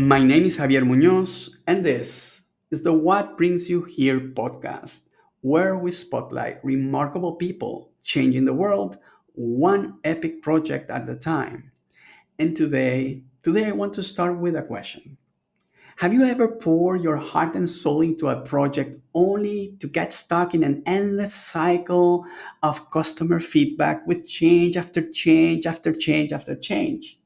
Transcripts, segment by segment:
My name is Javier Muñoz, and this is the What Brings You Here podcast, where we spotlight remarkable people changing the world one epic project at a time. And today I want to start with a question. Have you ever poured your heart and soul into a project only to get stuck in an endless cycle of customer feedback with change after change after change after change?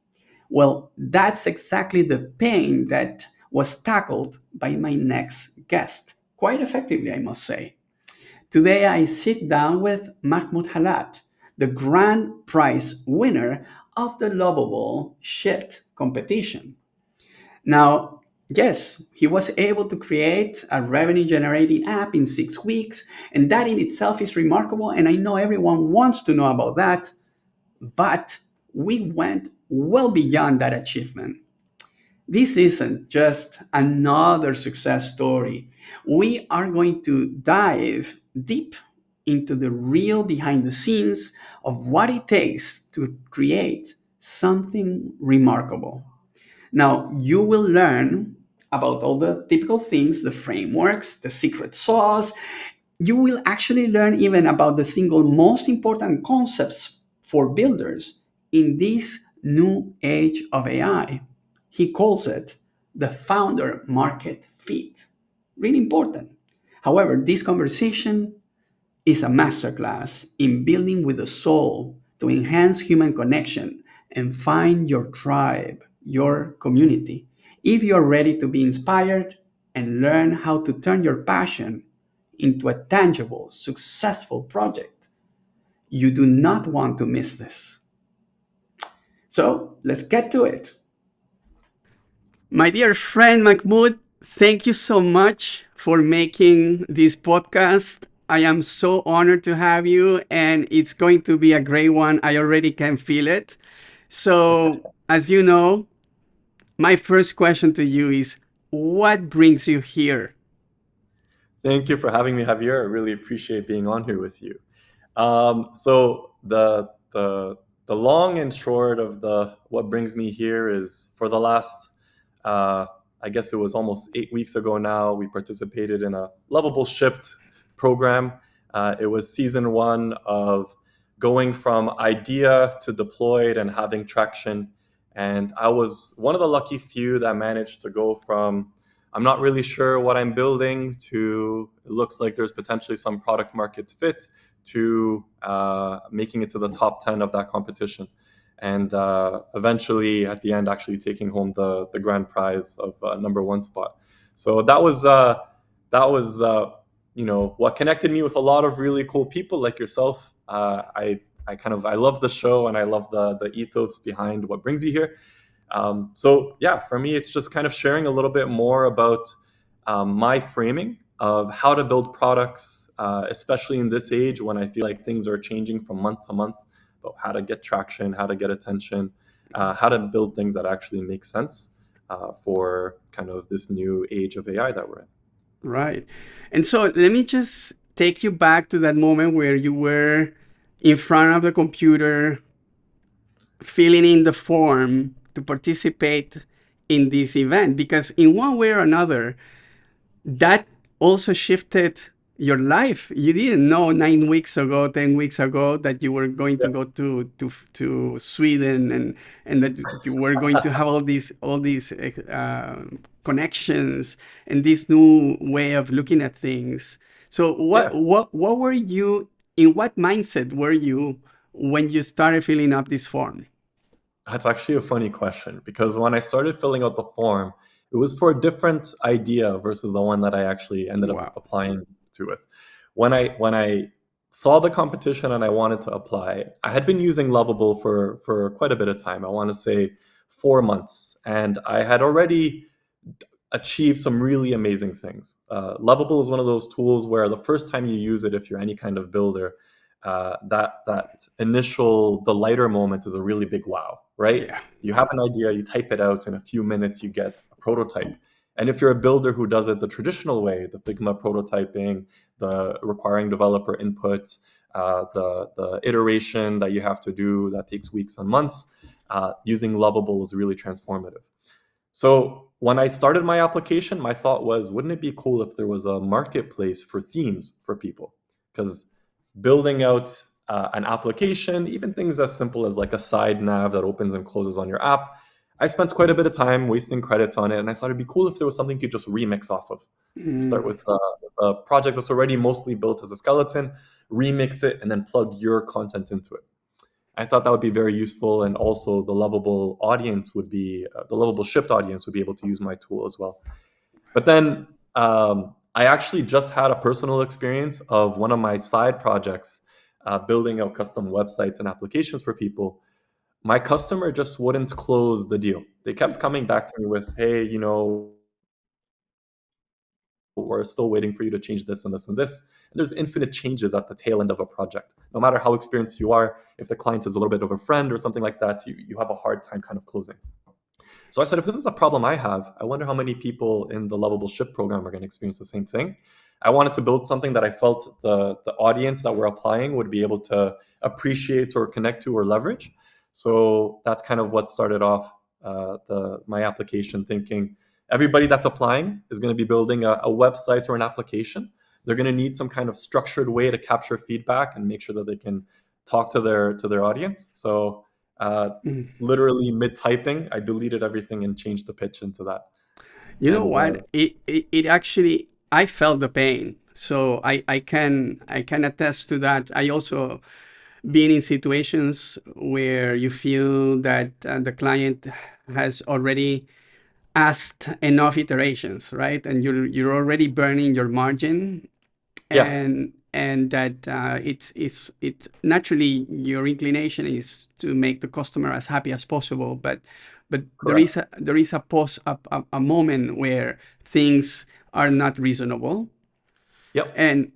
Well, that's exactly the pain that was tackled by my next guest, quite effectively, I must say. Today, I sit down with Mahmoud Halat, the grand prize winner of the Lovable Shipped competition. Now, yes, he was able to create a revenue generating app in 6 weeks, and that in itself is remarkable. And I know everyone wants to know about that, but we went well beyond that achievement. This isn't just another success story. We are going to dive deep into the real behind the scenes of what it takes to create something remarkable. Now, you will learn about all the typical things, the frameworks, the secret sauce. You will actually learn even about the single most important concepts for builders in this new age of AI. He calls it the founder market fit. Really important. However, this conversation is a masterclass in building with the soul to enhance human connection and find your tribe, your community. If you're ready to be inspired and learn how to turn your passion into a tangible, successful project, you do not want to miss this. So let's get to it. My dear friend Mahmoud, thank you so much for making this podcast. I am so honored to have you, and it's going to be a great one. I already can feel it. So, as you know, my first question to you is what brings you here? Thank you for having me, Javier. I really appreciate being on here with you. So the long and short of the what brings me here is for the last, uh, I guess it was almost 8 weeks ago now, we participated in a Lovable Shipped program. It was season one of going from idea to deployed and having traction. And I was one of the lucky few that managed to go from I'm not really sure what I'm building to it looks like there's potentially some product market fit to making it to the top 10 of that competition. And eventually, at the end, actually taking home the grand prize of number one spot. So that was what connected me with a lot of really cool people like yourself. I love the show and I love the ethos behind what brings you here. So yeah, for me, it's just kind of sharing a little bit more about my framing of how to build products, especially in this age when I feel like things are changing from month to month, about how to get traction, how to get attention, how to build things that actually make sense for kind of this new age of AI that we're in. Right. And so let me just take you back to that moment where you were in front of the computer filling in the form to participate in this event, because in one way or another that also shifted your life. You didn't know 9 weeks ago, 10 weeks ago that you were going to go to Sweden, and that you were going to have all these connections and this new way of looking at things. So Yeah. what were you in what mindset were you when you started filling up this form? That's actually a funny question because when I started filling out the form, it was for a different idea versus the one that I actually ended up Wow. applying to it. When I saw the competition and I wanted to apply, I had been using Lovable for quite a bit of time. I want to say 4 months, and I had already achieved some really amazing things. Lovable is one of those tools where the first time you use it, if you're any kind of builder, that initial delighter moment is a really big wow, right? Yeah. You have an idea, you type it out, in a few minutes you get a prototype. And if you're a builder who does it the traditional way, the Figma prototyping, the requiring developer input, the iteration that you have to do that takes weeks and months, using Lovable is really transformative. So when I started my application, my thought was, wouldn't it be cool if there was a marketplace for themes for people? Because building out an application, even things as simple as like a side nav that opens and closes on your app, I spent quite a bit of time wasting credits on it, and I thought it'd be cool if there was something you could just remix off of. Start Mm. with a project that's already mostly built as a skeleton, remix it, and then plug your content into it. I thought that would be very useful, and also the lovable audience would be the lovable shipped audience would be able to use my tool as well. But then I actually just had a personal experience of one of my side projects, building out custom websites and applications for people. My customer just wouldn't close the deal. They kept coming back to me with, "Hey, we're still waiting for you to change this and this and this." And there's infinite changes at the tail end of a project. No matter how experienced you are, if the client is a little bit of a friend or something like that, you have a hard time kind of closing. So I said, if this is a problem I have, I wonder how many people in the Lovable Ship program are going to experience the same thing. I wanted to build something that I felt the audience that we're applying would be able to appreciate or connect to or leverage. So that's kind of what started off my application, thinking everybody that's applying is going to be building a website or an application. They're going to need some kind of structured way to capture feedback and make sure that they can talk to their audience. So uh, Mm. literally mid typing, I deleted everything and changed the pitch into that. You know And what? It actually, I felt the pain. So I can attest to that. I also been in situations where you feel that the client has already asked enough iterations, right? And you're already burning your margin, yeah, and that it's naturally your inclination is to make the customer as happy as possible, but correct. there is a pause, a moment where things are not reasonable, Yep, and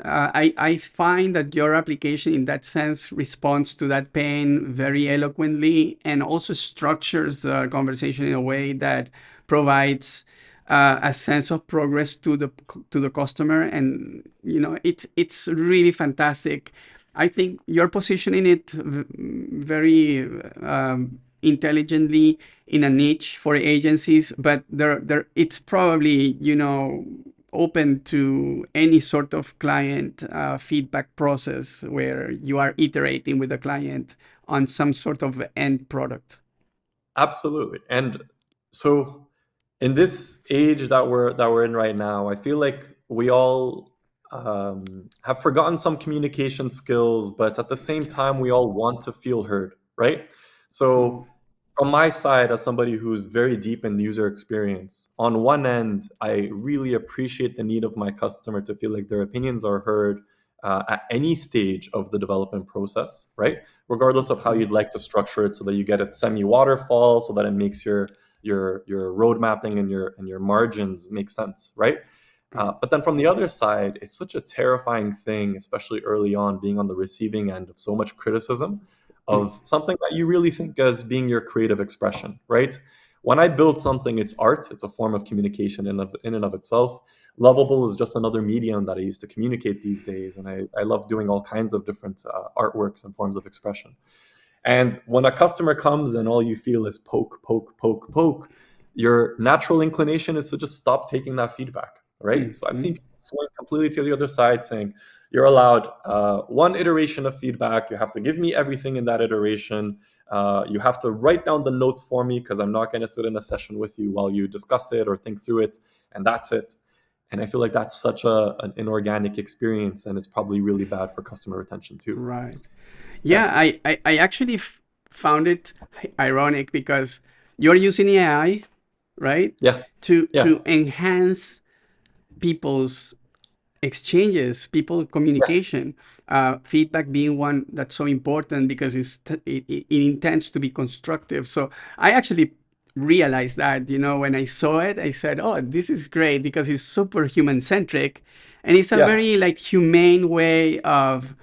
I find that your application in that sense responds to that pain very eloquently, and also structures the conversation in a way that provides a sense of progress to the customer. And it's really fantastic. I think you're positioning it very intelligently in a niche for agencies, but there it's probably open to any sort of client feedback process where you are iterating with the client on some sort of end product. absolutely. And so in this age that we're in right now, I feel like we all have forgotten some communication skills, but at the same time, we all want to feel heard, right? Mm. So from my side, as somebody who's very deep in user experience, on one end, I really appreciate the need of my customer to feel like their opinions are heard at any stage of the development process, right? Regardless of how you'd like to structure it, so that you get it semi-waterfall, so that it makes your road mapping and your margins make sense, right? Right. But then from the other side, it's such a terrifying thing, especially early on, being on the receiving end of so much criticism Mm. of something that you really think as being your creative expression, right? When I build something, it's art. It's a form of communication in and of itself. Lovable is just another medium that I use to communicate these days, and I love doing all kinds of different artworks and forms of expression. And when a customer comes and all you feel is poke, poke, poke, poke, your natural inclination is to just stop taking that feedback, right? Mm. So I've seen Mm. people swing completely to the other side, saying, you're allowed one iteration of feedback. You have to give me everything in that iteration. You have to write down the notes for me, because I'm not going to sit in a session with you while you discuss it or think through it. And that's it. And I feel like that's such an inorganic experience, and it's probably really bad for customer retention too. Right. Yeah. Yeah, I actually found it ironic because you're using AI, right, Yeah. Yeah. to enhance people's exchanges, people Yeah. communication, feedback being one that's so important because it intends to be constructive. So I actually realized that, when I saw it, I said, "Oh, this is great," because it's super human centric, and it's a Yeah. very like humane way of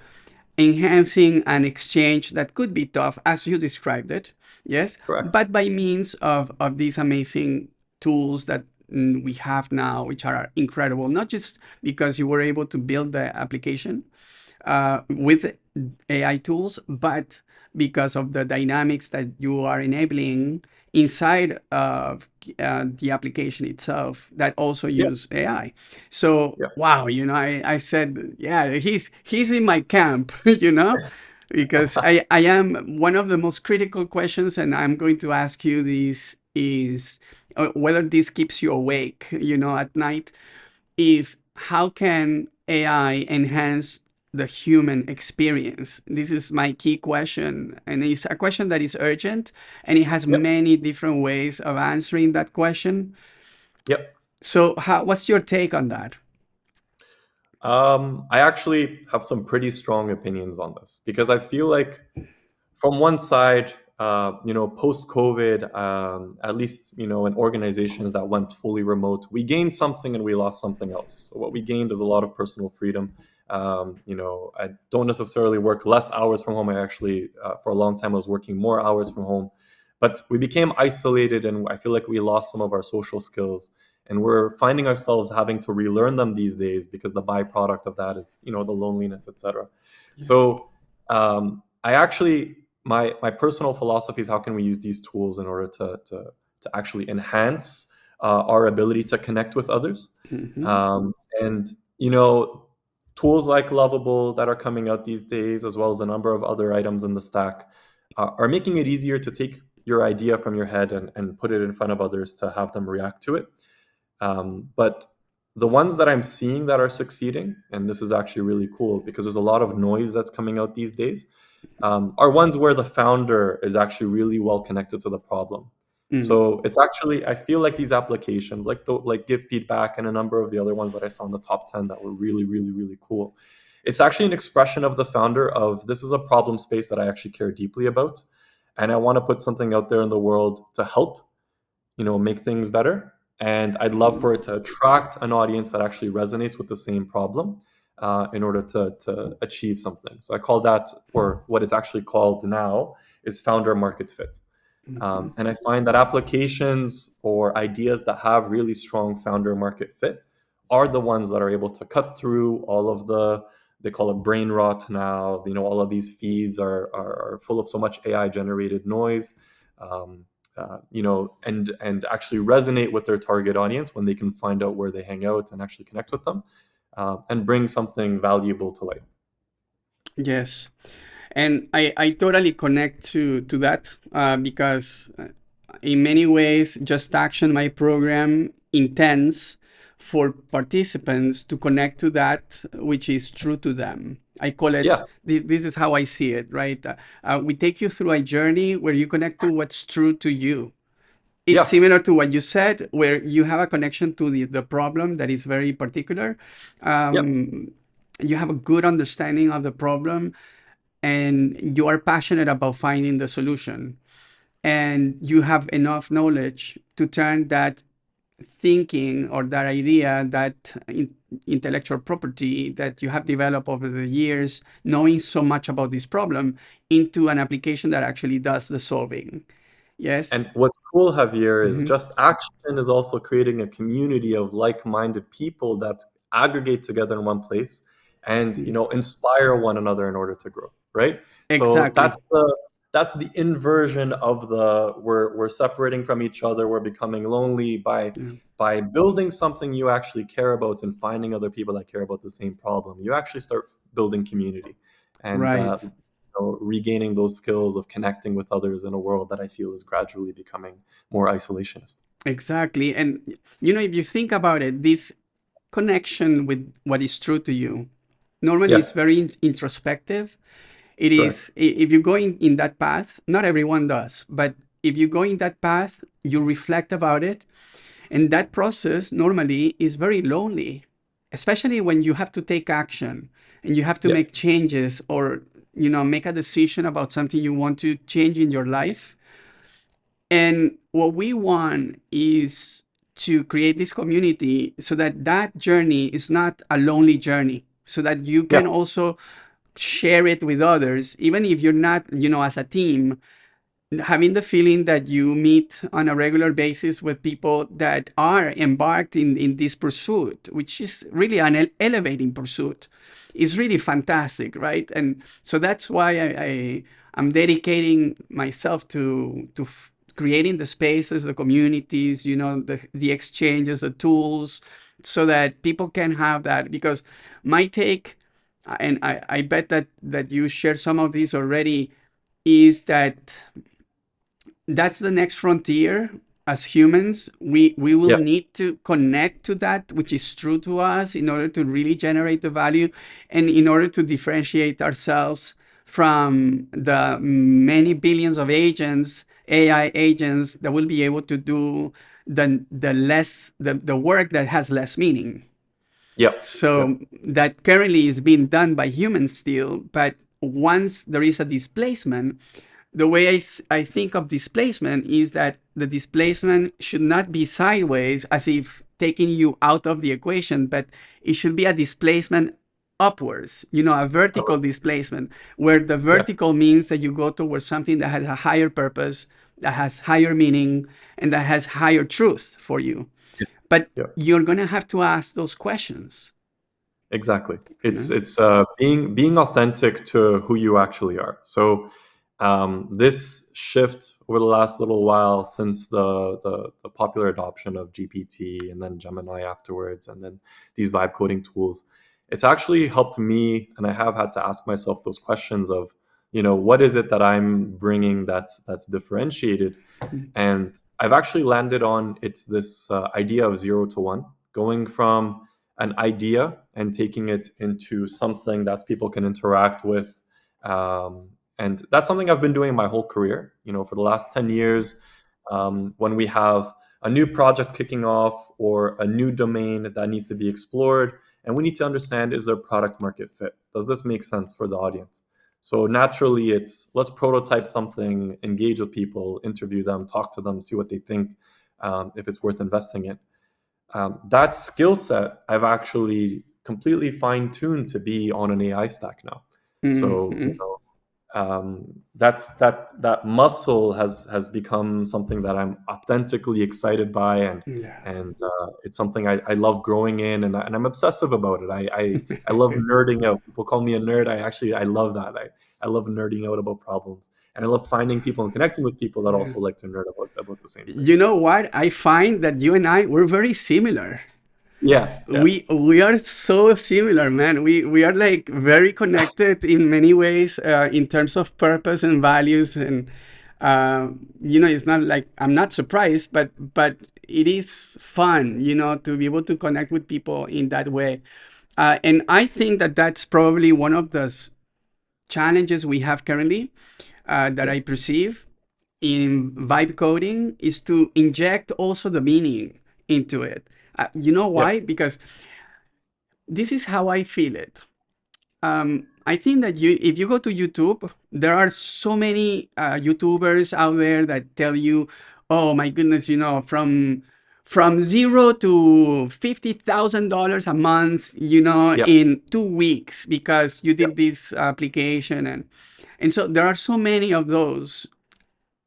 enhancing an exchange that could be tough, as you described it, yes, Correct. but by means of these amazing tools that we have now, which are incredible, not just because you were able to build the application with AI tools, but because of the dynamics that you are enabling inside of the application itself that also Yeah. use AI. So Yeah. wow, I said, yeah, he's in my camp, because I am one of the most critical questions, and I'm going to ask you this is whether this keeps you awake, at night, is how can AI enhance the human experience? This is my key question. And it's a question that is urgent, and it has Yep. many different ways of answering that question. Yep. So, what's your take on that? I actually have some pretty strong opinions on this because I feel like from one side, post COVID, at least, in organizations that went fully remote, we gained something and we lost something else. So what we gained is a lot of personal freedom. I don't necessarily work less hours from home. I actually, for a long time, I was working more hours from home. But we became isolated, and I feel like we lost some of our social skills. And we're finding ourselves having to relearn them these days because the byproduct of that is, the loneliness, etc. Yeah. So I actually my personal philosophy is how can we use these tools in order to actually enhance our ability to connect with others, Mm-hmm. and tools like Lovable that are coming out these days, as well as a number of other items in the stack, are making it easier to take your idea from your head and put it in front of others to have them react to it. But the ones that I'm seeing that are succeeding, and this is actually really cool because there's a lot of noise that's coming out these days, are ones where the founder is actually really well connected to the problem. Mm. So it's actually, I feel like these applications, like GiveFeedback and a number of the other ones that I saw in the top 10 that were really, really, really cool. It's actually an expression of the founder of this is a problem space that I actually care deeply about, and I want to put something out there in the world to help make things better. And I'd love for it to attract an audience that actually resonates with the same problem, in order to achieve something. So I call that, or what it's actually called now, is founder market fit. Mm-hmm. And I find that applications or ideas that have really strong founder market fit are the ones that are able to cut through all of they call it brain rot now. All of these feeds are full of so much AI generated noise. Um, and actually resonate with their target audience when they can find out where they hang out and actually connect with them, and bring something valuable to light. Yes. And I totally connect to that, because in many ways, Just Action, my program, intends for participants to connect to that which is true to them. I call it, Yeah, this is how I see it, right? We take you through a journey where you connect to what's true to you. It's yeah, similar to what you said, where you have a connection to the problem that is very particular. yeah. You have a good understanding of the problem, and you are passionate about finding the solution, and you have enough knowledge to turn that thinking or that idea, that intellectual property that you have developed over the years, knowing so much about this problem, into an application that actually does the solving. Yes. And what's cool, Javier, is Mm-hmm. Just Action is also creating a community of like-minded people that aggregate together in one place and inspire one another in order to grow. Right. So Exactly. that's the inversion of the we're separating from each other. We're becoming lonely Yeah. by building something you actually care about and finding other people that care about the same problem. You actually start building community, and Right. regaining those skills of connecting with others in a world that I feel is gradually becoming more isolationist. Exactly. And if you think about it, this connection with what is true to you normally Yeah, is very introspective. It correct. is, if you go in that path, not everyone does, but if you go in that path, you reflect about it. And that process normally is very lonely, especially when you have to take action and you have to Yeah, make changes, or, make a decision about something you want to change in your life. And what we want is to create this community so that that journey is not a lonely journey, so that you yeah, can also share it with others, even if you're not, as a team, having the feeling that you meet on a regular basis with people that are embarked in this pursuit, which is really an elevating pursuit, is really fantastic, right? And so that's why I'm dedicating myself to creating the spaces, the communities, the exchanges, the tools, so that people can have that. Because my take, and I bet that you share some of these already, is that that's the next frontier. As humans, we will Yeah. need to connect to that which is true to us in order to really generate the value, and in order to differentiate ourselves from the many billions of agents, AI agents, that will be able to do the work that has less meaning. Yeah. Yeah. So that currently is being done by humans still, but once there is a displacement, the way I think of displacement is that the displacement should not be sideways, as if taking you out of the equation, but it should be a displacement upwards, a vertical Totally. displacement, where the Yeah. vertical means that you go towards something that has a higher purpose, that has higher meaning, and that has higher truth for you. Yeah. But Yeah. you're going to have to ask those questions. Exactly. You It's know? it's being authentic to who you actually are. So this shift over the last little while, since the popular adoption of GPT and then Gemini afterwards, and then these vibe coding tools, it's actually helped me, and I have had to ask myself those questions of, what is it that I'm bringing that's differentiated. And I've actually landed on, it's this idea of 0 to 1, going from an idea and taking it into something that people can interact with. And that's something I've been doing my whole career. For the last 10 years, when we have a new project kicking off or a new domain that needs to be explored, and we need to understand, is there product market fit? Does this make sense for the audience? So naturally, it's, let's prototype something, engage with people, interview them, talk to them, see what they think, if it's worth investing in. That skill set I've actually completely fine tuned to be on an AI stack now. So Mm-hmm. that muscle has become something that I'm authentically excited by, and Yeah. it's something I love growing in, and I'm obsessive about it. I love nerding out. People call me a nerd. I love that. I love nerding out about problems, and I love finding people and connecting with people that Yeah. also like to nerd about the same thing. You know what? I find that you and I, we're very similar. Yeah, yeah, We are so similar, man. We are like very connected in many ways, in terms of purpose and values. And it's not like I'm not surprised, but it is fun, to be able to connect with people in that way. And I think that that's probably one of the challenges we have currently, that yeah, I perceive in vibe coding, is to inject also the meaning into it. You know yeah, why? Because this is how I feel it. I think that if you go to YouTube, there are so many YouTubers out there that tell you, "Oh my goodness, from zero to $50,000 a month, yeah, in 2 weeks because you yeah. did this application." And so there are so many of those.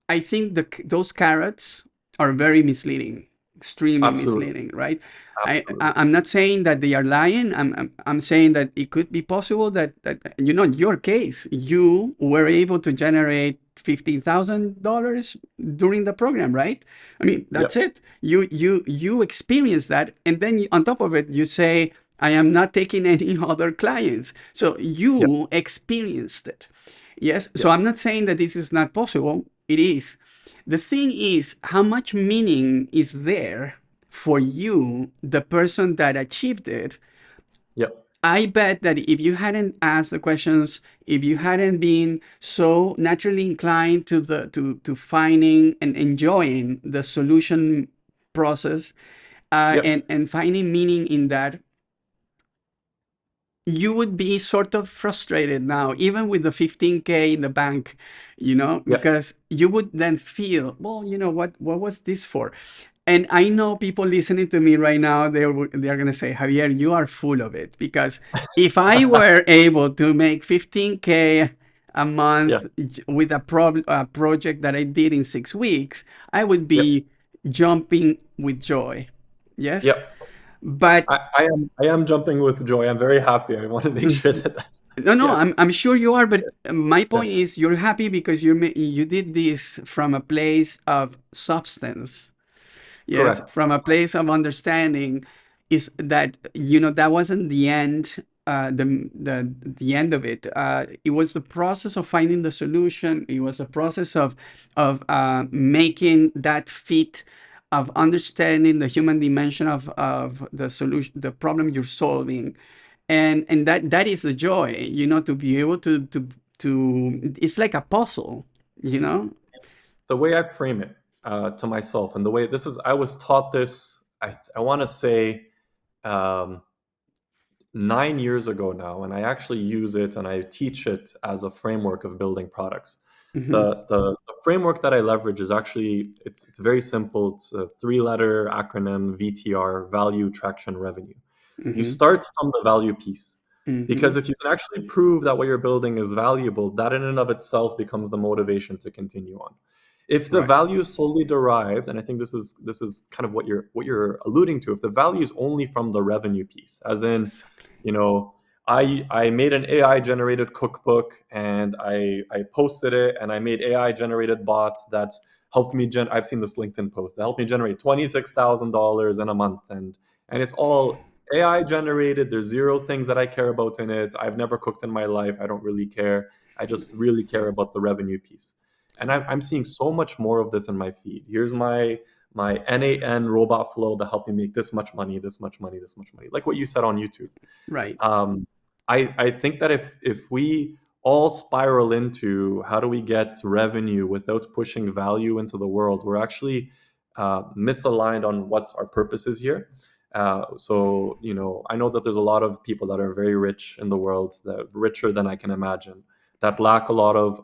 I think those carrots are very misleading, extremely Absolutely, misleading, right? absolutely. I'm not saying that they are lying. I'm saying that it could be possible that in your case, you were able to generate $15,000 during the program, right? I mean, Yeah, that's it. You experience that, and then on top of it, you say, "I am not taking any other clients." So yeah, you experienced it. Yes. yeah, So I'm not saying that this is not possible. It is. The thing is, how much meaning is there for you, the person that achieved it? yeah, I bet that if you hadn't asked the questions, if you hadn't been so naturally inclined to finding and enjoying the solution process, yeah, and finding meaning in that, you would be sort of frustrated now, even with the 15K in the bank, yeah, because you would then feel, well, what was this for? And I know people listening to me right now, they're gonna say, Javier, you are full of it. Because if I were able to make 15K a yeah, month with a project that I did in 6 weeks, I would yeah, be jumping with joy. yeah, Yes. But I am jumping with joy. I'm very happy. I want to make sure that that's no, no, yeah, I'm sure you are. But my yeah, point is, you're happy because you did this from a place of substance. Yes, correct. from a place of understanding, is that that wasn't the end. The end of it. It was the process of finding the solution. It was the process of making that fit, of understanding the human dimension of the solution, the problem you're solving, and that is the joy. To be able to. It's like a puzzle. You know. The way I frame it to myself, and the way this is, I was taught this. I want to say um, 9 years ago now, and I actually use it and I teach it as a framework of building products. Hmm. The framework that I leverage is actually it's very simple. It's a three-letter acronym: VTR, value, traction, revenue. You Hmm. start from the value piece, Hmm. because if you can actually prove that what you're building is valuable, that in and of itself becomes the motivation to continue on. If the Right. value is solely derived, and I think this is kind of what you're alluding to, if the value is only from the revenue piece, as in, Exactly. you know, I made an AI generated cookbook and I posted it, and I made AI generated bots that helped me I've seen this LinkedIn post that helped me generate $26,000 in a month, and it's all AI generated. There's zero things that I care about in it. I've never cooked in my life. I don't really care. I just really care about the revenue piece. And I'm seeing so much more of this in my feed. Here's my NAN robot flow that helped me make this much money, this much money, this much money. Like what you said on YouTube. Right. um, I think that if we all spiral into how do we get revenue without pushing value into the world, we're actually misaligned on what our purpose is here. So I know that there's a lot of people that are very rich in the world, that richer than I can imagine, that lack a lot of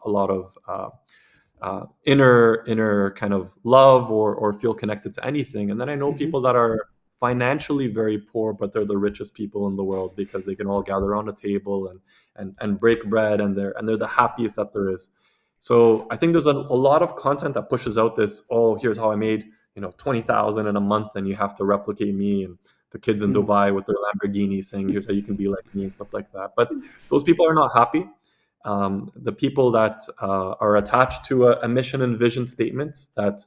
inner kind of love or feel connected to anything. And then I know Hmm. people that are financially very poor, but they're the richest people in the world because they can all gather around a table and break bread, and they're the happiest that there is. So I think there's a lot of content that pushes out this, oh, here's how I made 20,000 in a month, and you have to replicate me, and the kids in Mm. Dubai with their Lamborghini saying, here's how you can be like me, and stuff like that. But those people are not happy. The people that are attached to a mission and vision statement, that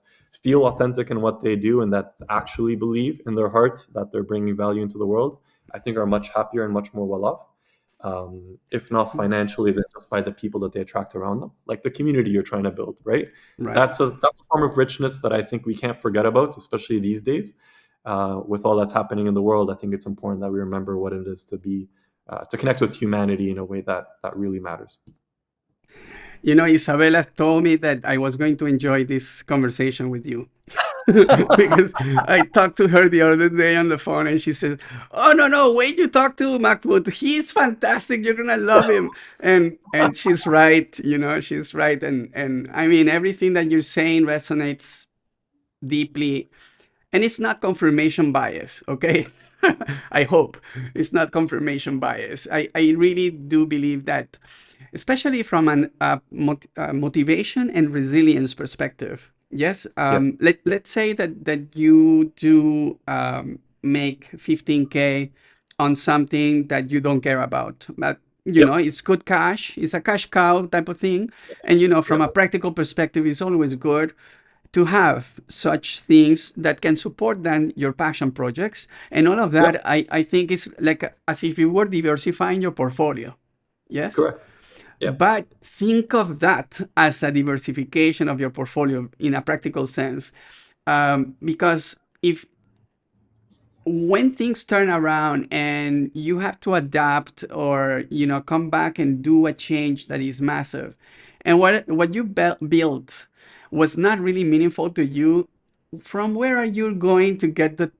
feel authentic in what they do, and that actually believe in their hearts that they're bringing value into the world, I think are much happier and much more well off. If not financially, then just by the people that they attract around them, like the community you're trying to build, right? Right. That's a form of richness that I think we can't forget about, especially these days. With all that's happening in the world, I think it's important that we remember what it is to be to connect with humanity in a way that really matters. Isabella told me that I was going to enjoy this conversation with you. Because I talked to her the other day on the phone and she said, "Oh, no, no, wait, you talk to Mahmoud. He's fantastic. You're gonna love him." And she's right, she's right. And I mean, everything that you're saying resonates deeply. And it's not confirmation bias, okay? I hope it's not confirmation bias. I really do believe that, especially from an motivation and resilience perspective. Yes, Yep. let's say that you do make 15K on something that you don't care about, but Yep. it's good cash, it's a cash cow type of thing. And from Yep. a practical perspective, it's always good to have such things that can support then your passion projects and all of Yep. that. I think is like as if you were diversifying your portfolio. Yes. Correct. Yep. But think of that as a diversification of your portfolio in a practical sense. Because if when things turn around and you have to adapt or come back and do a change that is massive, and what you built was not really meaningful to you, from where are you going to get the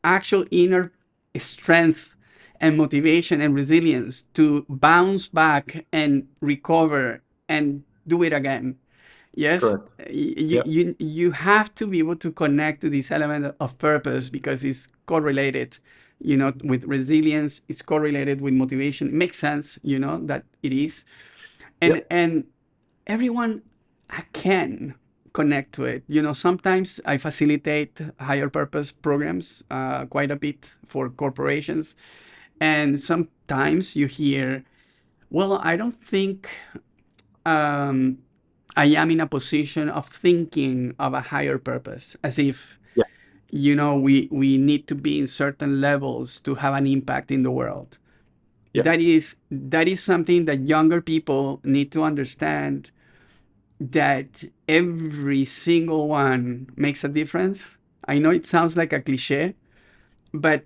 actual inner strength and motivation and resilience to bounce back and recover and do it again? Yes, Correct. you, Yep. you you have to be able to connect to this element of purpose because it's correlated, with resilience. It's correlated with motivation. It makes sense, that it is, and Yep. and everyone can connect to it. Sometimes I facilitate higher purpose programs quite a bit for corporations. And sometimes you hear, well, I don't think um, I am in a position of thinking of a higher purpose, as if, Yeah. we need to be in certain levels to have an impact in the world. Yeah. That is something that younger people need to understand, that every single one makes a difference. I know it sounds like a cliche, but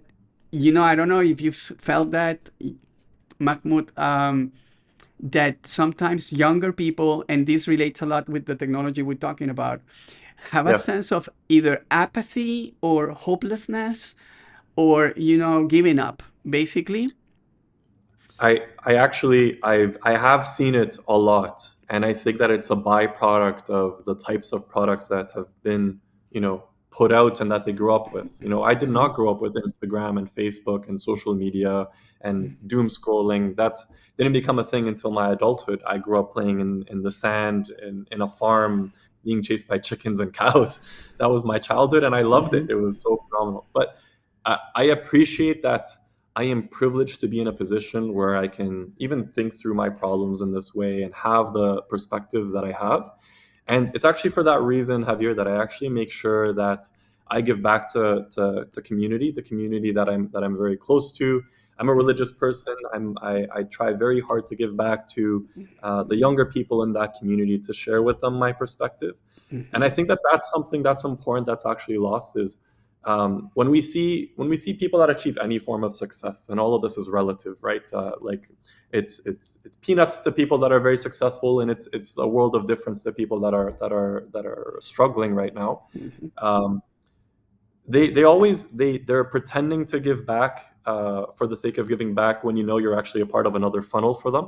I don't know if you've felt that, Mahmoud, that sometimes younger people, and this relates a lot with the technology we're talking about, have a Yeah. sense of either apathy or hopelessness, or giving up, basically. I actually I have seen it a lot, and I think that it's a byproduct of the types of products that have been, put out and that they grew up with. I did not grow up with Instagram and Facebook and social media and doom scrolling. That didn't become a thing until my adulthood. I grew up playing in the sand in a farm, being chased by chickens and cows. That was my childhood, and I loved it. Mhm. It was so phenomenal. But I appreciate that I am privileged to be in a position where I can even think through my problems in this way and have the perspective that I have. And it's actually for that reason, Javier, that I actually make sure that I give back to community, the community that I'm very close to. I'm a religious person. I try very hard to give back to the younger people in that community, to share with them my perspective. And I Mhm. think that that's something that's important, that's actually lost, is when we see people that achieve any form of success, and all of this is relative, right? Like it's peanuts to people that are very successful, and it's a world of difference to people that are struggling right now. Mhm. Um, they're pretending to give back for the sake of giving back, when you're actually a part of another funnel for them,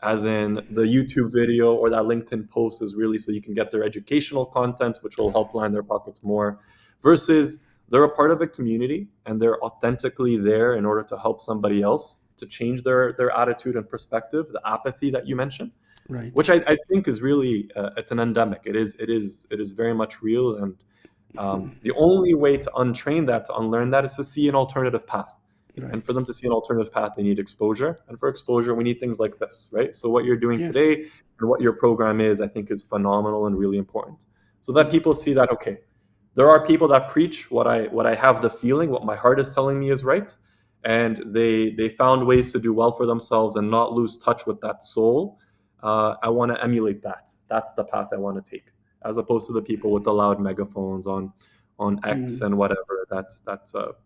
as in the YouTube video or that LinkedIn post is really so you can get their educational content, which will help line their pockets more, versus they're a part of a community and they're authentically there in order to help somebody else to change their attitude and perspective. The apathy that you mentioned, Right. which I think is really it's an endemic. It is very much real, and Mhm. the only way to untrain that, to unlearn that, is to see an alternative path. And Right. for them to see an alternative path, they need exposure. And for exposure, we need things like this, right? So what you're doing Yes. today and what your program is, I think, is phenomenal and really important. So that Mhm. people see that, okay, there are people that preach what I have the feeling, what my heart is telling me is right, and they found ways to do well for themselves and not lose touch with that soul. I want to emulate that. That's the path I want to take, as opposed to the people with the loud megaphones on X Mm. and whatever that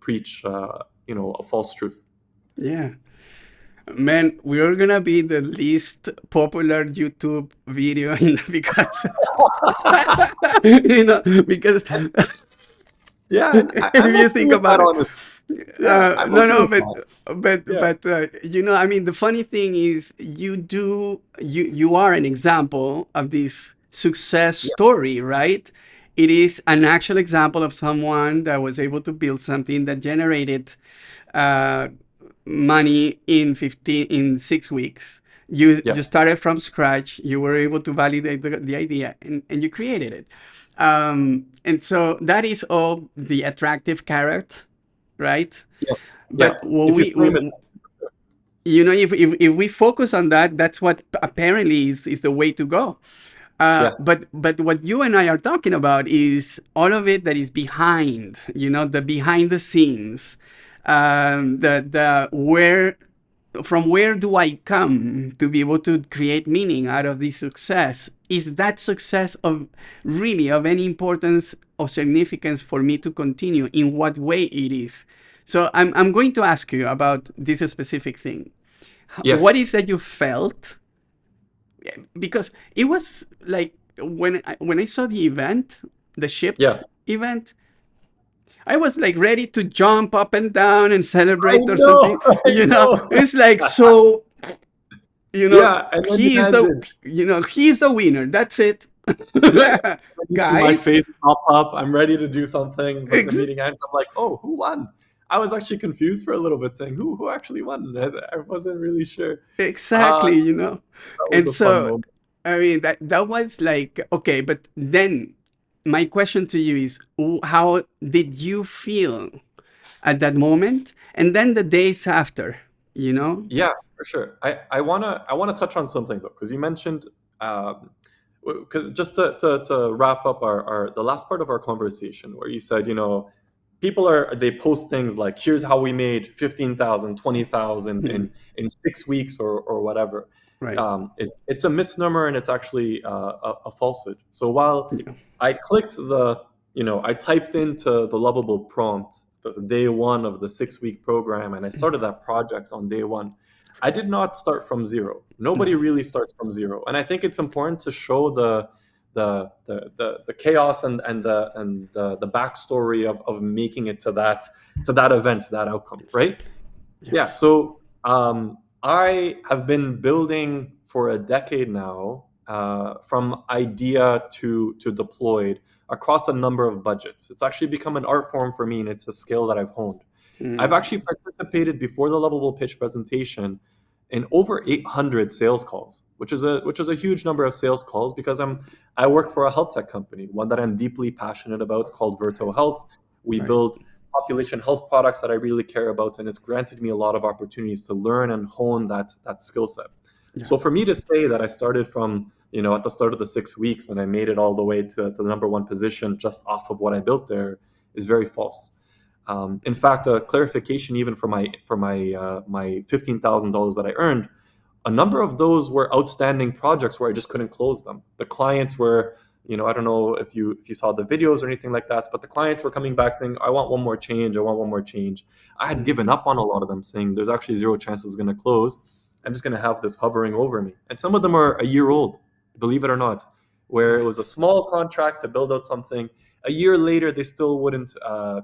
preach a false truth. Yeah. Man, we're gonna be the least popular YouTube video because because Yeah, and I'm if you okay think with that, about it, honestly. Yeah, I'm no, okay no, with but that. but Yeah, but I mean, the funny thing is, you are an example of this success yeah, story, right? It is an actual example of someone that was able to build something that generated uh, money in 6 weeks. You yeah, started from scratch. You were able to validate the idea, and you created it. And so that is all the attractive carrot, right? yeah, yeah. But what If you frame it, if we focus on that, that's what apparently is the way to go. yeah, But what you and I are talking about is all of it that is behind, the behind the scenes, the where from where do I come to be able to create meaning out of this success? Is that success of really of any importance or significance for me to continue? In what way it is? So I'm going to ask you about this specific thing. yeah, What is that you felt, because it was like when I saw the event, the shipped yeah. event, I was like ready to jump up and down and I celebrate or know, something. I know. It's like, so Yeah, and then imagine, he's the winner. That's it, yeah, when you see my guys. face pop up, I'm ready to do something, but the Ex- meeting ends. I'm like, oh, who won? I was actually confused for a little bit, saying who actually won. I wasn't really sure. exactly, That was and a fun so moment. I mean that was like, okay, but then my question to you is, how did you feel at that moment, and then the days after? You know? Yeah, for sure. I wanna touch on something though, because you mentioned, because just to wrap up our the last part of our conversation, where you said, people they post things like, here's how we made 15,000, 20,000 Hmm. in 6 weeks or whatever. Right. It's a misnomer, and it's actually a falsehood. So while Yeah. I clicked I typed into the Lovable prompt, the day one of the 6 week program, and I started that project on day one. I did not start from zero. Nobody No. really starts from zero, and I think it's important to show the chaos and the backstory of making it to that event, to that outcome, Yes. right? Yeah. Yes. So I have been building for a decade now, from idea to deployed across a number of budgets. It's actually become an art form for me, and it's a skill that I've honed. I've Mm. actually participated before the Lovable Pitch presentation in over 800 sales calls, which is a huge number of sales calls, because I work for a health tech company, one that I'm deeply passionate about, called Verto Health. We Right. build population health products that I really care about, and it's granted me a lot of opportunities to learn and hone that skill set. Yeah. So for me to say that I started from at the start of the 6 weeks and I made it all the way to the number one position just off of what I built there is very false. In fact, a clarification, even for my $15,000 that I earned, a number of those were outstanding projects where I just couldn't close them. The clients were, I don't know if you saw the videos or anything like that, but the clients were coming back saying, "I want one more change. I want one more change." I had Mm. given up on a lot of them, saying, "There's actually zero chance it's going to close. I'm just going to have this hovering over me." And some of them are a year old, believe it or not, where it was a Right. small contract to build out something. A year later, they still wouldn't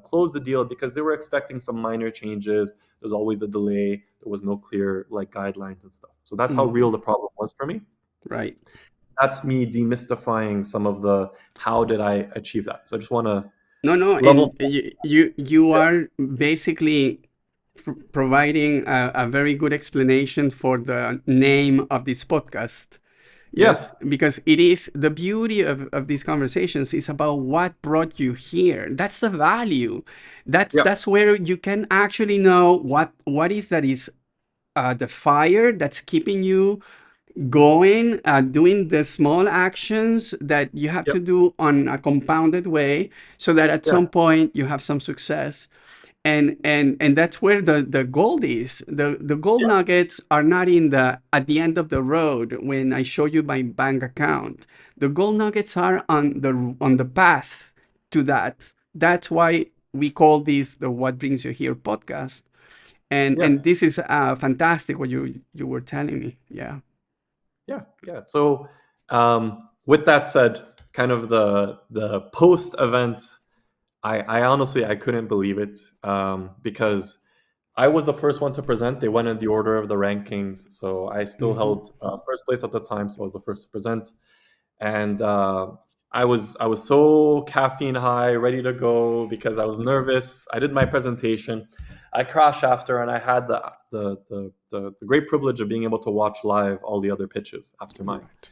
close the deal because they were expecting some minor changes. There's always a delay. There was no clear guidelines and stuff. So that's how Hmm. real the problem was for me. Right. That's me demystifying some of the how did I achieve that. So I just want to No, no, level and set. you Yeah, are basically providing a very good explanation for the name of this podcast. yeah, Yes, because it is the beauty of these conversations is about what brought you here. That's the value. yeah, That's where you can actually know what is that is the fire that's keeping you going, doing the small actions that you have yeah, to do on a compounded way, so that at yeah, some point you have some success. And that's where the gold is. The gold yeah, nuggets are not in the at the end of the road when I show you my bank account. The gold nuggets are on the path to that. That's why we call this the What Brings You Here podcast. yeah, And this is fantastic what you were telling me. Yeah. yeah, yeah. So with that said, kind of the post event, I honestly I couldn't believe it, because I was the first one to present. They went in the order of the rankings, so I still Hmm. held first place at the time, so I was the first to present. And I was so caffeine high, ready to go because I was nervous. I did my presentation. I crashed after, and I had the great privilege of being able to watch live all the other pitches after mine. Right.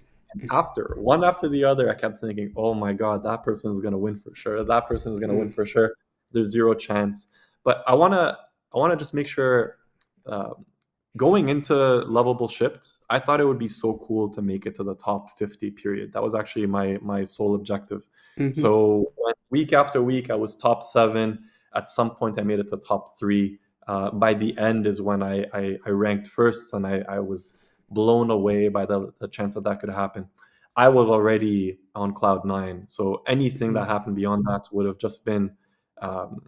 After one after the other, I kept thinking, "Oh my God, that person is going to win for sure. That person is going to win Mm. for sure. There's zero chance." But I want to just make sure, um, going into Lovable Shipped, I thought it would be so cool to make it to the top 50. Period. That was actually my sole objective. Hmm. So week after week, I was top seven. At some point, I made it to top three. By the end is when I ranked first, and I was blown away by the chance that could happen. I was already on cloud nine, so anything that happened beyond that would have just been. Um,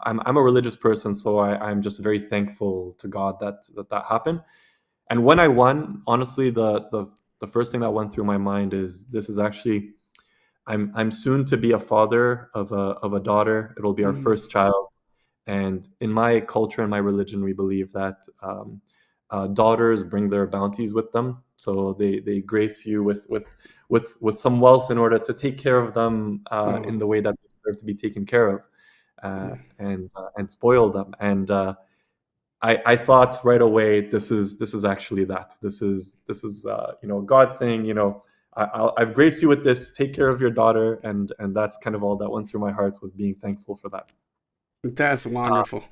I'm a religious person, so I'm just very thankful to God that happened. And when I won, honestly, the first thing that went through my mind is, this is actually, I'm soon to be a father of a daughter. It'll be our Mm. first child, and in my culture and my religion, we believe that daughters bring their bounties with them, so they grace you with some wealth in order to take care of them in Oh. the way that they deserve to be taken care of, and spoil them. And I thought right away, this is actually that. This is God saying, I've graced you with this. Take care of your daughter, and that's kind of all that went through my heart, was being thankful for that. That's Uh, wonderful.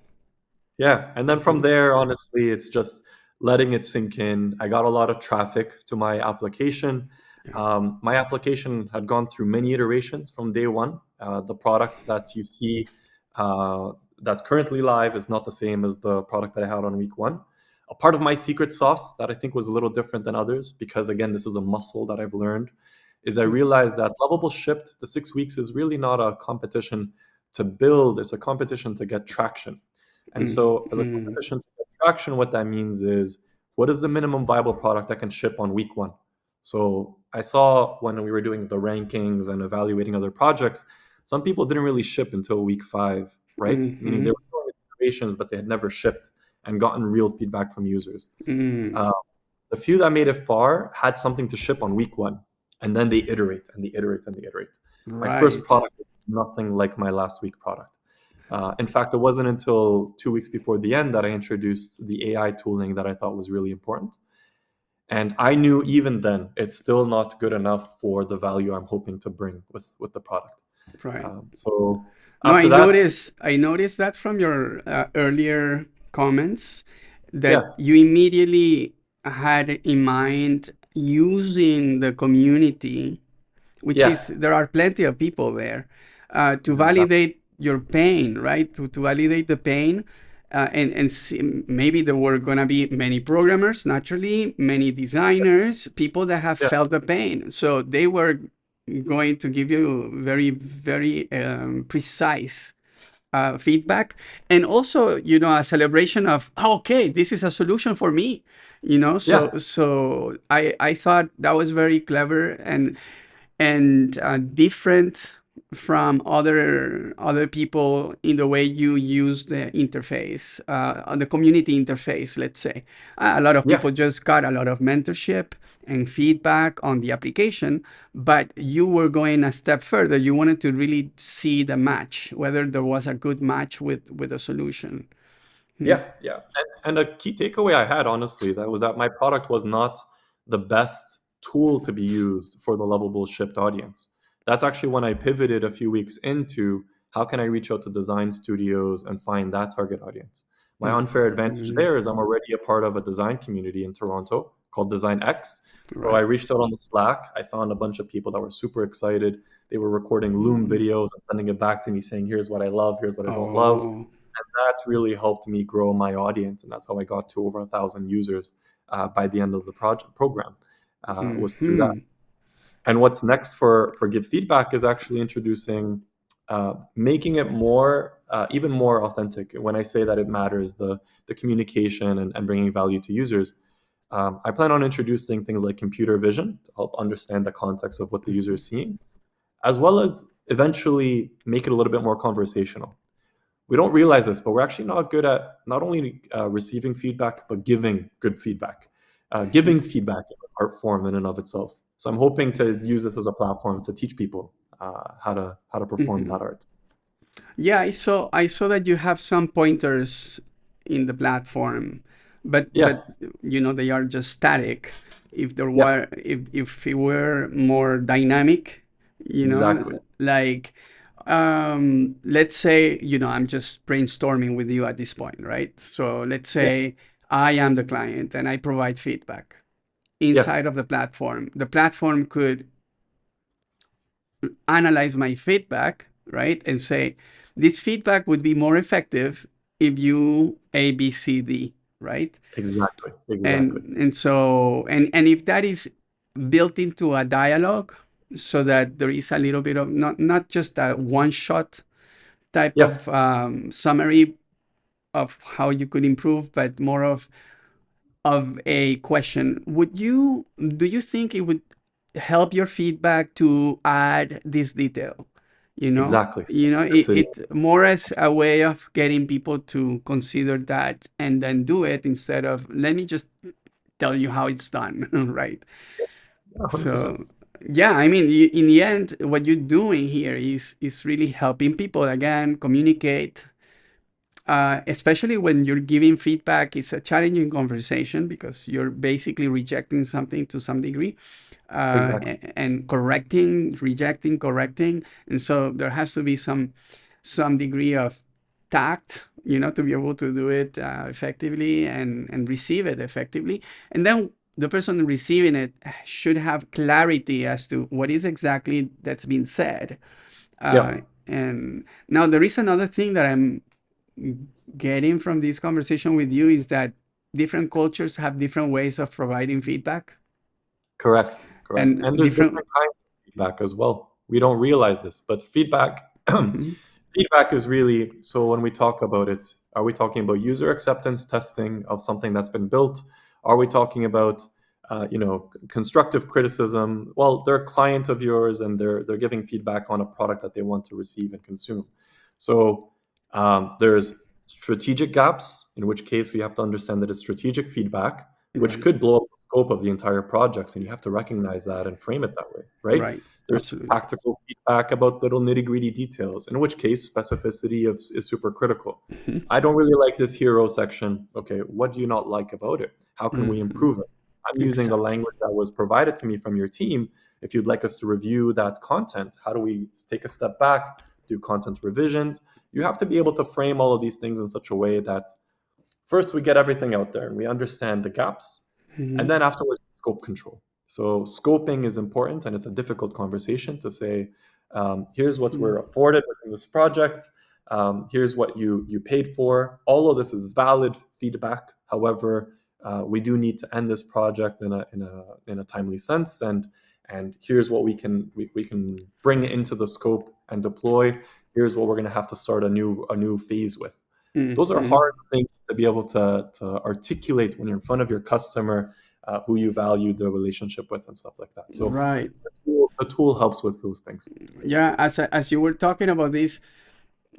yeah, and then from there, honestly, it's just letting it sink in. I got a lot of traffic to my application. Yeah. My application had gone through many iterations from day one. The product that you see uh, that's currently live is not the same as the product that I had on week one. A part of my secret sauce that I think was a little different than others, because again, this is a muscle that I've learned, is I realized that Lovable Shipped, the 6 weeks, is really not a competition to build, it's a competition to get traction. And Mm, so, as a mm, competition to get traction, what that means is, what is the minimum viable product I can ship on week one? So, I saw when we were doing the rankings and evaluating other projects, some people didn't really ship until week five, right? Meaning they mhm, were doing iterations, but they had never shipped and gotten real feedback from users. mm. Uh, the few that made it far had something to ship on week one, and then they iterate and they iterate and they iterate. My first Right. product was nothing like my last week product. In fact, it wasn't until 2 weeks before the end that I introduced the AI tooling that I thought was really important. And I knew even then it's still not good enough for the value I'm hoping to bring with the product. Right. So No, after that, I noticed that from your earlier comments that yeah, you immediately had in mind using the community, which is yeah, there are plenty of people there, to exactly, validate your pain, right? To validate the pain, and see, maybe there were gonna be many programmers, naturally, many designers, people that have yeah, felt the pain, so they were going to give you very, very precise feedback, and also, a celebration of, "Oh, okay, this is a solution for me," yeah, so I thought that was very clever, and different from other people in the way you use the interface, on the community interface, let's say. A lot of yeah. people just got a lot of mentorship and feedback on the application, but you were going a step further. You wanted to really see the match, whether there was a good match with a solution. Hmm. Yeah, yeah. And a key takeaway I had, honestly, that was that my product was not the best tool to be used for the Lovable Shipped audience. That's actually when I pivoted a few weeks into, how can I reach out to design studios and find that target audience. My Hmm. unfair advantage Hmm. there is I'm already a part of a design community in Toronto called Design X. So I Right. reached out on the Slack. I found a bunch of people that were super excited. They were recording Loom Hmm. videos and sending it back to me saying, here's what I love, here's what I don't love. Oh. That's really helped me grow my audience, and that's how I got to over 1,000 users by the end of the project program. Was through that. Hmm. And what's next for Give Feedback is actually introducing, making it more, even more authentic. When I say that it matters, the communication and bringing value to users, I plan on introducing things like computer vision to help understand the context of what the user is seeing, as well as eventually make it a little bit more conversational. We don't realize this, but we're actually not good at not only receiving feedback, but giving good feedback. Giving feedback is an art form in and of itself. So I'm hoping to use this as a platform to teach people how to perform Hmm. that art. Yeah, I saw that you have some pointers in the platform, but Yeah, they are just static. yeah, If it were more dynamic, exactly. like, let's say, I'm just brainstorming with you at this point, right? So let's Yeah, say I am the client and I provide feedback yeah, inside of the platform. The platform could analyze my feedback, right? And say, this feedback would be more effective if you A, B, C, D, right? exactly, exactly. And if that is built into a dialogue, so that there is a little bit of, not just a one shot type Yeah, of summary of how you could improve, but more of a question. Do you think it would help your feedback to add this detail? exactly. Specificity. It more as a way of getting people to consider that and then do it, instead of, let me just tell you how it's done, right? 100%. So, yeah, I mean, in the end, what you're doing here is really helping people, again, communicate, especially when you're giving feedback. It's a challenging conversation because you're basically rejecting something to some degree. Exactly. and correcting, rejecting, correcting. And so there has to be some degree of tact, to be able to do it effectively and receive it effectively. And then the person receiving it should have clarity as to what is exactly that's been said. Yeah, And now there is another thing that I'm getting from this conversation with you is that different cultures have different ways of providing feedback correct, correct. and And there's different. different kinds of feedback as well. We don't realize this, but feedback Mhm. feedback is really, so when we talk about it, are we talking about user acceptance testing of something that's been built? Are we talking about constructive criticism? Well, they're a client of yours and they're giving feedback on a product that they want to receive and consume. So there's strategic gaps, in which case we have to understand that it's strategic feedback, which Right, could blow up the scope of the entire project, and you have to recognize that and frame it that way, right? right, There's absolutely. tactical feedback about little nitty-gritty details, in which case specificity is super critical. Mhm. I don't really like this hero section. Okay, what do you not like about it? How can we Mhm. improve it? I'm using the Exactly. language that was provided to me from your team. If you'd like us to review that content, how do we take a step back, do content revisions? You have to be able to frame all of these things in such a way that first we get everything out there and we understand the gaps, and Mhm. then afterwards scope control. So scoping is important, and it's a difficult conversation to say, here's what Mhm. we're afforded within this project, here's what you paid for. All of this is valid feedback. However, we do need to end this project in a timely sense, and here's what we can bring into the scope and deploy. Here's what we're going to have to start a new phase with. Those are Mhm. hard things to be able to articulate when you're in front of your customer, who you value the relationship with and stuff like that. So Right. the tool helps with those things. Yeah, as you were talking about this,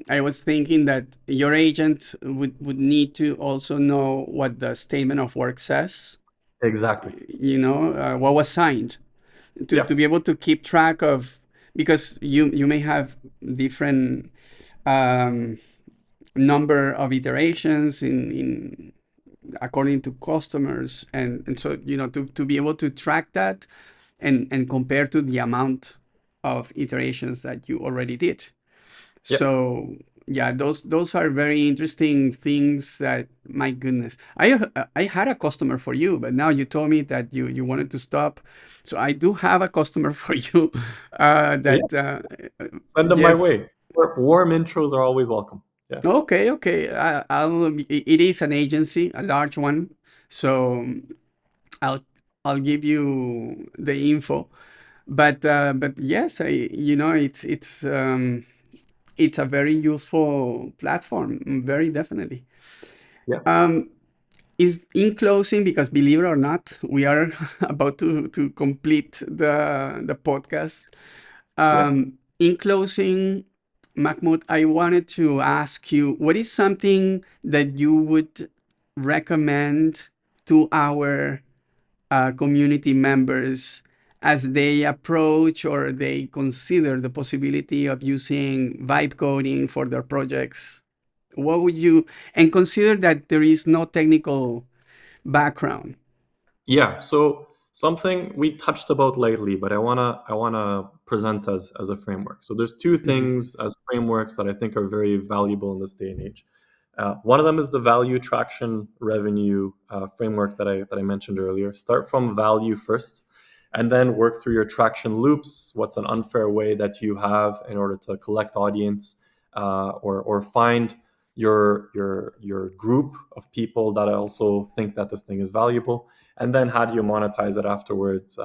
I was thinking that your agent would need to also know what the statement of work says, Exactly. what was signed, to Yeah. be able to keep track of, because you may have different um, number of iterations in according to customers, and so to be able to track that and compare to the amount of iterations that you already did. Yeah. So yeah, those are very interesting things that, my goodness, I had a customer for you, but now you told me that you wanted to stop. So I do have a customer for you. Yeah. That Send them my Yes. way. Warm intros are always welcome. Yeah. Okay, okay. It is an agency, a large one. So I'll I'll give you the info. But yes, it's a very useful platform, very definitely. Yeah. Um, is in closing, because believe it or not, we are about to complete the podcast. Yeah. In closing, Mahmoud, I wanted to ask you, what is something that you would recommend to our community members as they approach or they consider the possibility of using vibe coding for their projects? What would you, and consider that there is no technical background. Yeah. So something we touched about lately, but I wanna present as a framework. So there's two Mhm. things as frameworks that I think are very valuable in this day and age. One of them is the value traction revenue framework that I mentioned earlier. Start from value first, and then work through your traction loops. What's an unfair way that you have in order to collect audience, or find your group of people that also think that this thing is valuable, and then how do you monetize it afterwards,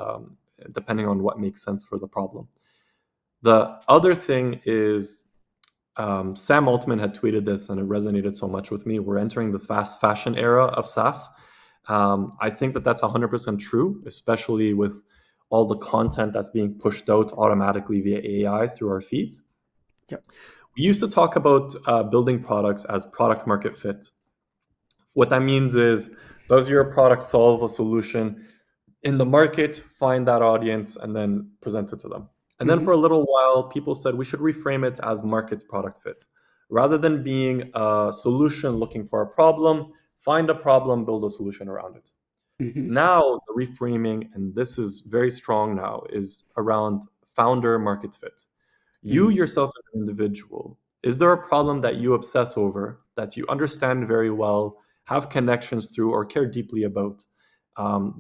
depending on what makes sense for the problem. The other thing is, Sam Altman had tweeted this and it resonated so much with me. We're entering the fast fashion era of SaaS. I think that that's 100% true, especially with all the content that's being pushed out automatically via AI through our feeds. Yep. We used to talk about building products as product market fit. What that means is, does your product solve a solution in the market, find that audience, and then present it to them? And then Hmm. for a little while, people said we should reframe it as market product fit. Rather than being a solution looking for a problem, find a problem, build a solution around it. Mm-hmm. Now, the reframing, and this is very strong now, is around founder market fit. You Mm-hmm. yourself as an individual, is there a problem that you obsess over, that you understand very well, have connections through, or care deeply about,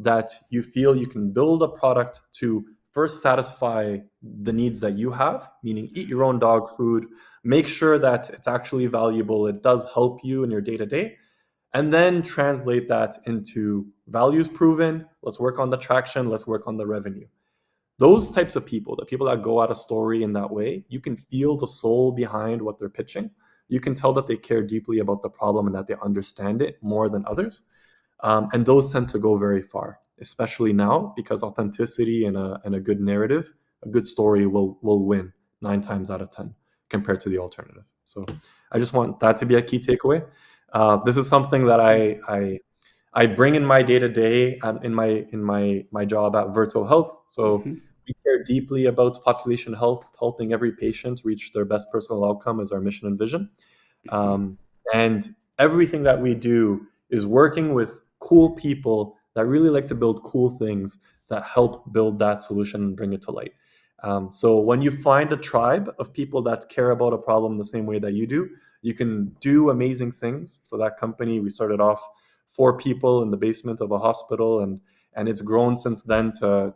that you feel you can build a product to first satisfy the needs that you have, meaning eat your own dog food, make sure that it's actually valuable, it does help you in your day to day, and then translate that into values proven. Let's work on the traction, let's work on the revenue. Those types of people, the people that go at a story in that way, you can feel the soul behind what they're pitching. You can tell that they care deeply about the problem and that they understand it more than others. And those tend to go very far, especially now, because authenticity and a good narrative, a good story will win 9 times out of 10 compared to the alternative. So I just want that to be a key takeaway. This is something that I bring in my day to day in my job at Virtual Health. So Mm-hmm. we care deeply about population health, helping every patient reach their best personal outcome is our mission and vision. Um, and everything that we do is working with cool people that really like to build cool things that help build that solution and bring it to light. So when you find a tribe of people that care about a problem the same way that you do, you can do amazing things. So that company, we started off 4 people in the basement of a hospital, and it's grown since then to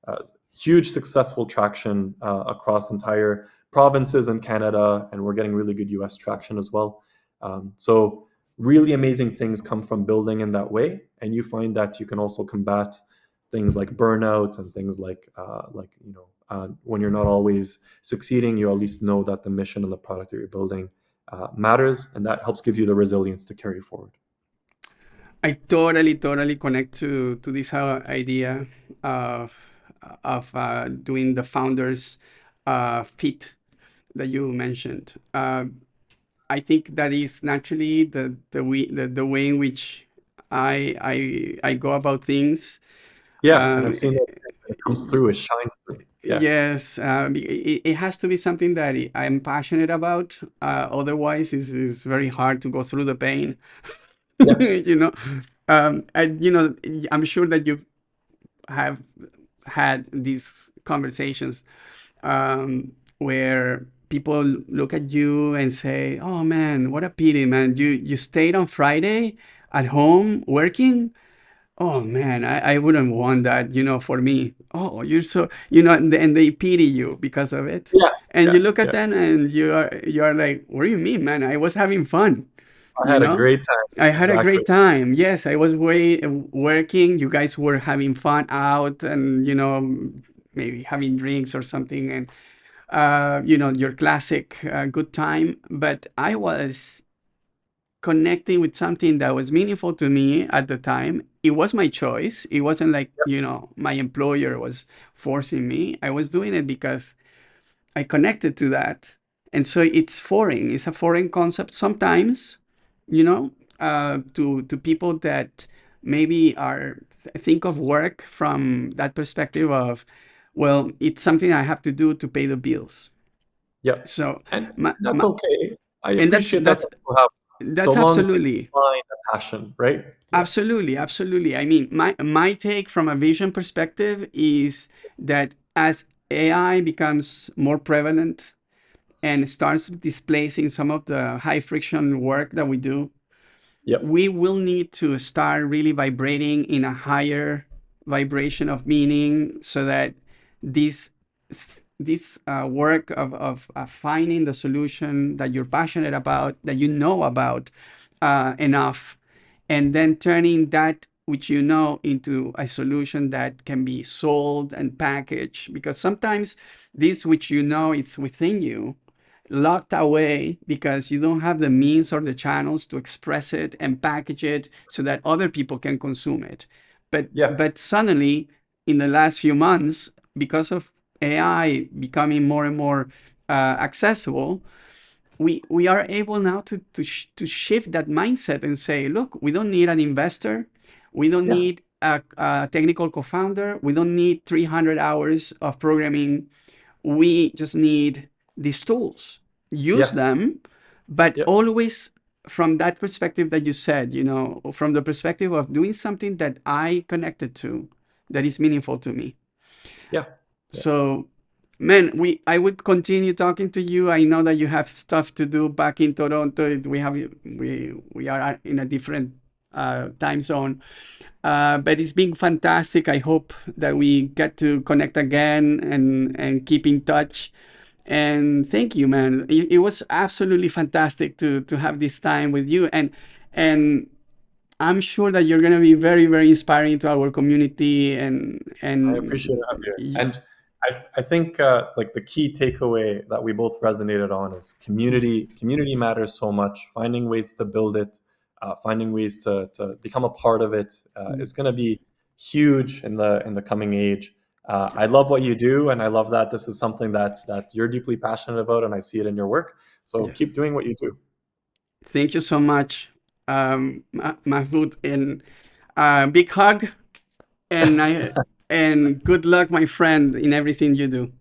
uh, huge successful traction across entire provinces in Canada, and we're getting really good US traction as well. So really amazing things come from building in that way, and you find that you can also combat things like burnout and things like when you're not always succeeding, you at least know that the mission and the product that you're building matters, and that helps give you the resilience to carry forward. I totally connect to this idea of doing the founders fit that you mentioned. I think that is naturally the way in which I go about things. Yeah, and Um, I've seen that when it comes through, it shines through. Yeah, yes, it has to be something that I'm passionate about. Otherwise, it's very hard to go through the pain. yeah, you know, I'm sure that you have had these conversations where people look at you and say, "Oh man, what a pity, man! You stayed on Friday at home working. Oh man, I wouldn't want that, for me. Oh, you're so, and they pity you because of it. yeah, And yeah, you look at yeah. them and you are like, what do you mean, man? I was having fun, I you had a know? great time. I had a Exactly. great time. Yes, I was working. You guys were having fun out and, maybe having drinks or something and, your classic good time. But I was connecting with something that was meaningful to me at the time. It was my choice. It wasn't like, my employer was forcing me. I was doing it because I connected to that. And so it's foreign. It's a foreign concept sometimes, to people that maybe think of work from that perspective of, well, it's something I have to do to pay the bills. Yep. So, And my, that's my, okay. I and that's appreciate that that's people have, so that's long as they absolutely. find a passion, right? Yeah. Absolutely, absolutely. I mean, my take from a vision perspective is that as AI becomes more prevalent and starts displacing some of the high friction work that we do, Yep. we will need to start really vibrating in a higher vibration of meaning so that this this work of finding the solution that you're passionate about, that you know about enough, and then turning that which you know into a solution that can be sold and packaged, because sometimes this which you know it's within you, locked away because you don't have the means or the channels to express it and package it so that other people can consume it. But Yeah. but suddenly, in the last few months, because of AI becoming more and more accessible, we are able now to shift that mindset and say, look, we don't need an investor, we don't Yeah. need a technical co-founder, we don't need 300 hours of programming, we just need these tools. Use Yeah. them, but Yep. always from that perspective that you said, from the perspective of doing something that I connected to, that is meaningful to me. Yeah. Yeah. So, man, I would continue talking to you. I know that you have stuff to do back in Toronto. We are in a different time zone, but it's been fantastic. I hope that we get to connect again and keep in touch. And thank you, man. It was absolutely fantastic to have this time with you, and I'm sure that you're gonna be very, very inspiring to our community, I appreciate it, Javier. y- And I think like the key takeaway that we both resonated on is community. Community matters so much. Finding ways to build it, finding ways to become a part of it is going to be huge in the coming age. I love what you do, and I love that this is something that you're deeply passionate about, and I see it in your work. So keep yes. doing what you do. Thank you so much, Mahmoud, and big hug, and I and good luck, my friend, in everything you do.